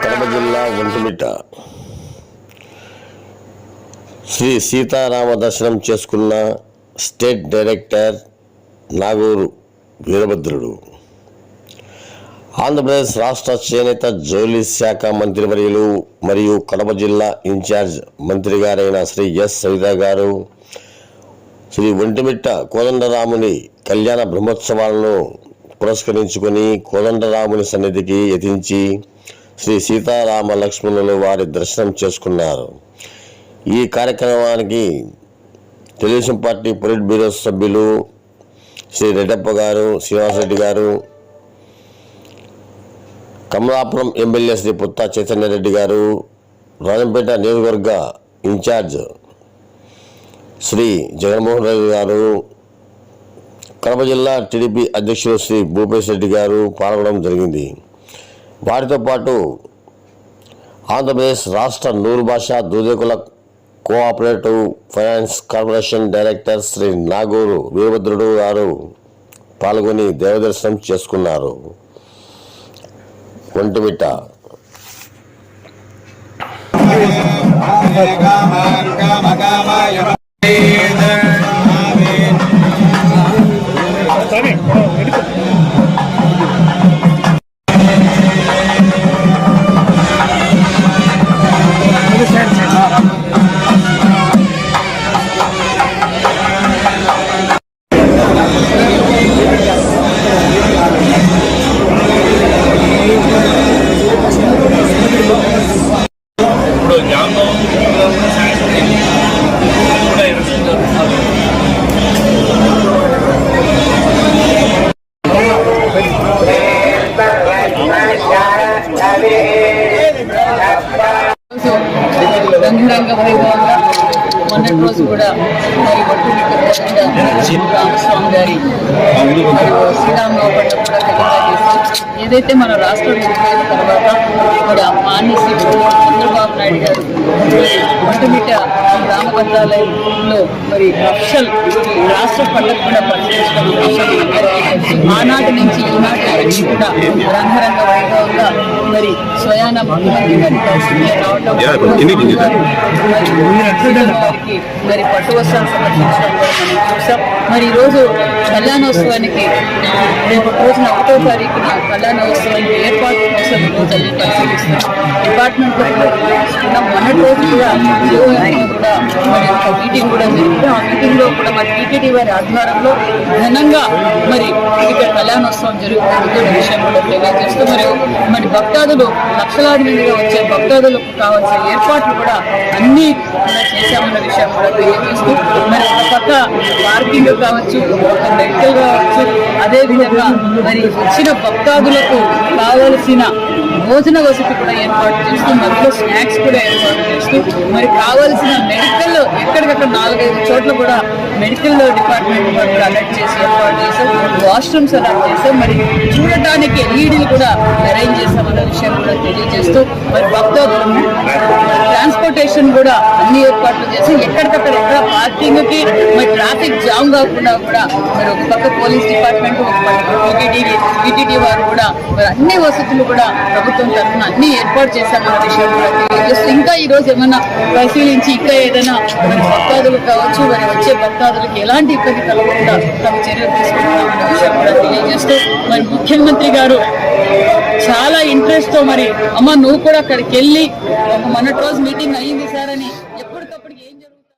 కడప జిల్లా ఒంటిమిట్ట శ్రీ సీతారామ దర్శనం చేసుకున్న స్టేట్ డైరెక్టర్ నాగూరు వీరభద్రుడు. ఆంధ్రప్రదేశ్ రాష్ట్ర చేనేత జౌళి శాఖ మంత్రివర్యులు మరియు కడప జిల్లా ఇన్ఛార్జ్ మంత్రి గారైన శ్రీ ఎస్ సవిత గారు శ్రీ ఒంటిమిట్ట కోదండరాముని కళ్యాణ బ్రహ్మోత్సవాలను పురస్కరించుకొని కోదండరాముని సన్నిధికి యతించి శ్రీ సీతారామ లక్ష్మణులు వారి దర్శనం చేసుకున్నారు. ఈ కార్యక్రమానికి తెలుగుదేశం పార్టీ పొలిట్ బ్యూరో సభ్యులు శ్రీ రెడ్డప్ప గారు, శ్రీనివాసరెడ్డి గారు, కమలాపురం ఎమ్మెల్యే శ్రీ పుత్తా చైతన్యరెడ్డి గారు, రాజంపేట నియోజకవర్గ ఇన్ఛార్జ్ శ్రీ జగన్మోహన్ రెడ్డి గారు, కడప జిల్లా టీడీపీ అధ్యక్షులు శ్రీ భూపేష్ రెడ్డి గారు పాల్గొనడం జరిగింది. వారితో పాటు ఆంధ్రప్రదేశ్ రాష్ట్ర Nur Basha Dudekula cooperative finance corporation director Shri Nagur Veerabhadrudu garu పాల్గొని దేవదర్శనం చేసుకున్నారు. ఒంటిమిట్ట రంగురంగ వైభవంగా మొన్నటి రోజు కూడా మరి రామస్వామి గారి శ్రీరామనవమి పండుగ కూడా ఘనంగా చేసి ఏదైతే మన రాష్ట్రం విడిపోయిన తర్వాత మరి మాన్యశ్రీ చంద్రబాబు నాయుడు గారు ఒంటిమిట్ట రామభద్రాలయంలో మరి అఫిషల్ రాష్ట్ర పండుగ కూడా పరిశీలించడం ఆనాటి నుంచి ఈనాటి వరకు కూడా రంగరంగ వైభవంగా మరి స్వయాన ముఖ్యమంత్రి గారి రావడం మరి పట్టు వస్త్రాలు సమర్పించడం కూడా మనం చూసాం. మరి ఈరోజు కళ్యాణోత్సవానికి రేపు రోజున 1వ తారీఖున కళ్యాణోత్సవానికి ఏర్పాటు కోసం ఈరోజు అన్ని పరిశీలిస్తున్నాం. డిపార్ట్మెంట్లో కూడా మొన్నటి రోజు కూడా మరి ఒక మీటింగ్ కూడా జరిగింది. ఆ మీటింగ్లో కూడా మరి టీటీడీ వారి ఆధ్వర్యంలో ఘనంగా మరి ఇక్కడ కళ్యాణోత్సవం జరుగుతున్న విషయం కూడా తెలియజేస్తూ మరి భక్తాదులు లక్షలాది మందిగా వచ్చే భక్తాదులకు కావాల్సిన ఏర్పాట్లు కూడా అన్ని చేశామన్న విషయం కూడా తెలియజేస్తూ మరి ఒక పక్క పార్కింగ్ కావచ్చు, ఒక మెడికల్ కావచ్చు, అదేవిధంగా మరి వచ్చిన భక్తాదులకు కావలసిన భోజన వసతి కూడా ఏర్పాటు చేస్తూ మధ్యలో స్నాక్స్ కూడా ఏర్పాటు చేస్తూ మరి కావాల్సిన మెడికల్ ఎక్కడికక్కడ 4-5 చోట్ల కూడా మెడికల్ డిపార్ట్మెంట్ కూడా అలర్ట్ చేసి ఏర్పాటు చేసాం. వాష్రూమ్స్ అలర్ట్ చేసాం. మరి చూడటానికి ఎల్ఈడీలు కూడా అరేంజ్ చేస్తామన్న విషయం కూడా తెలియజేస్తూ మరి భక్తులు ట్రాన్స్పోర్టేషన్ కూడా అన్ని ఏర్పాట్లు చేసి ఎక్కడికక్కడ ఎక్కడ పార్కింగ్కి మరి ట్రాఫిక్ జామ్ కాకుండా కూడా మరి ఒక పక్క పోలీస్ డిపార్ట్మెంట్, ఒక పక్క టీటీడీ వారు కూడా మరి అన్ని వసతులు కూడా ప్రభుత్వం తరఫున అన్ని ఏర్పాటు చేశామన్న విషయం కూడా తెలియజేస్తూ ఇంకా ఈరోజు ఏమైనా పరిశీలించి ఇంకా ఏదైనా మరి భక్తాదులకు కావచ్చు, మరి వచ్చే భక్తాదులకు ఎలాంటి ఇబ్బంది కలగకుండా తమ చర్యలు తీసుకుంటామన్న విషయం కూడా తెలియజేస్తూ మరి ముఖ్యమంత్రి గారు చాలా ఇంట్రెస్ట్తో మరి అమ్మ నువ్వు కూడా అక్కడికి వెళ్ళి ఒక మొన్నటి రోజు మీటింగ్ అయ్యింది సార్ అని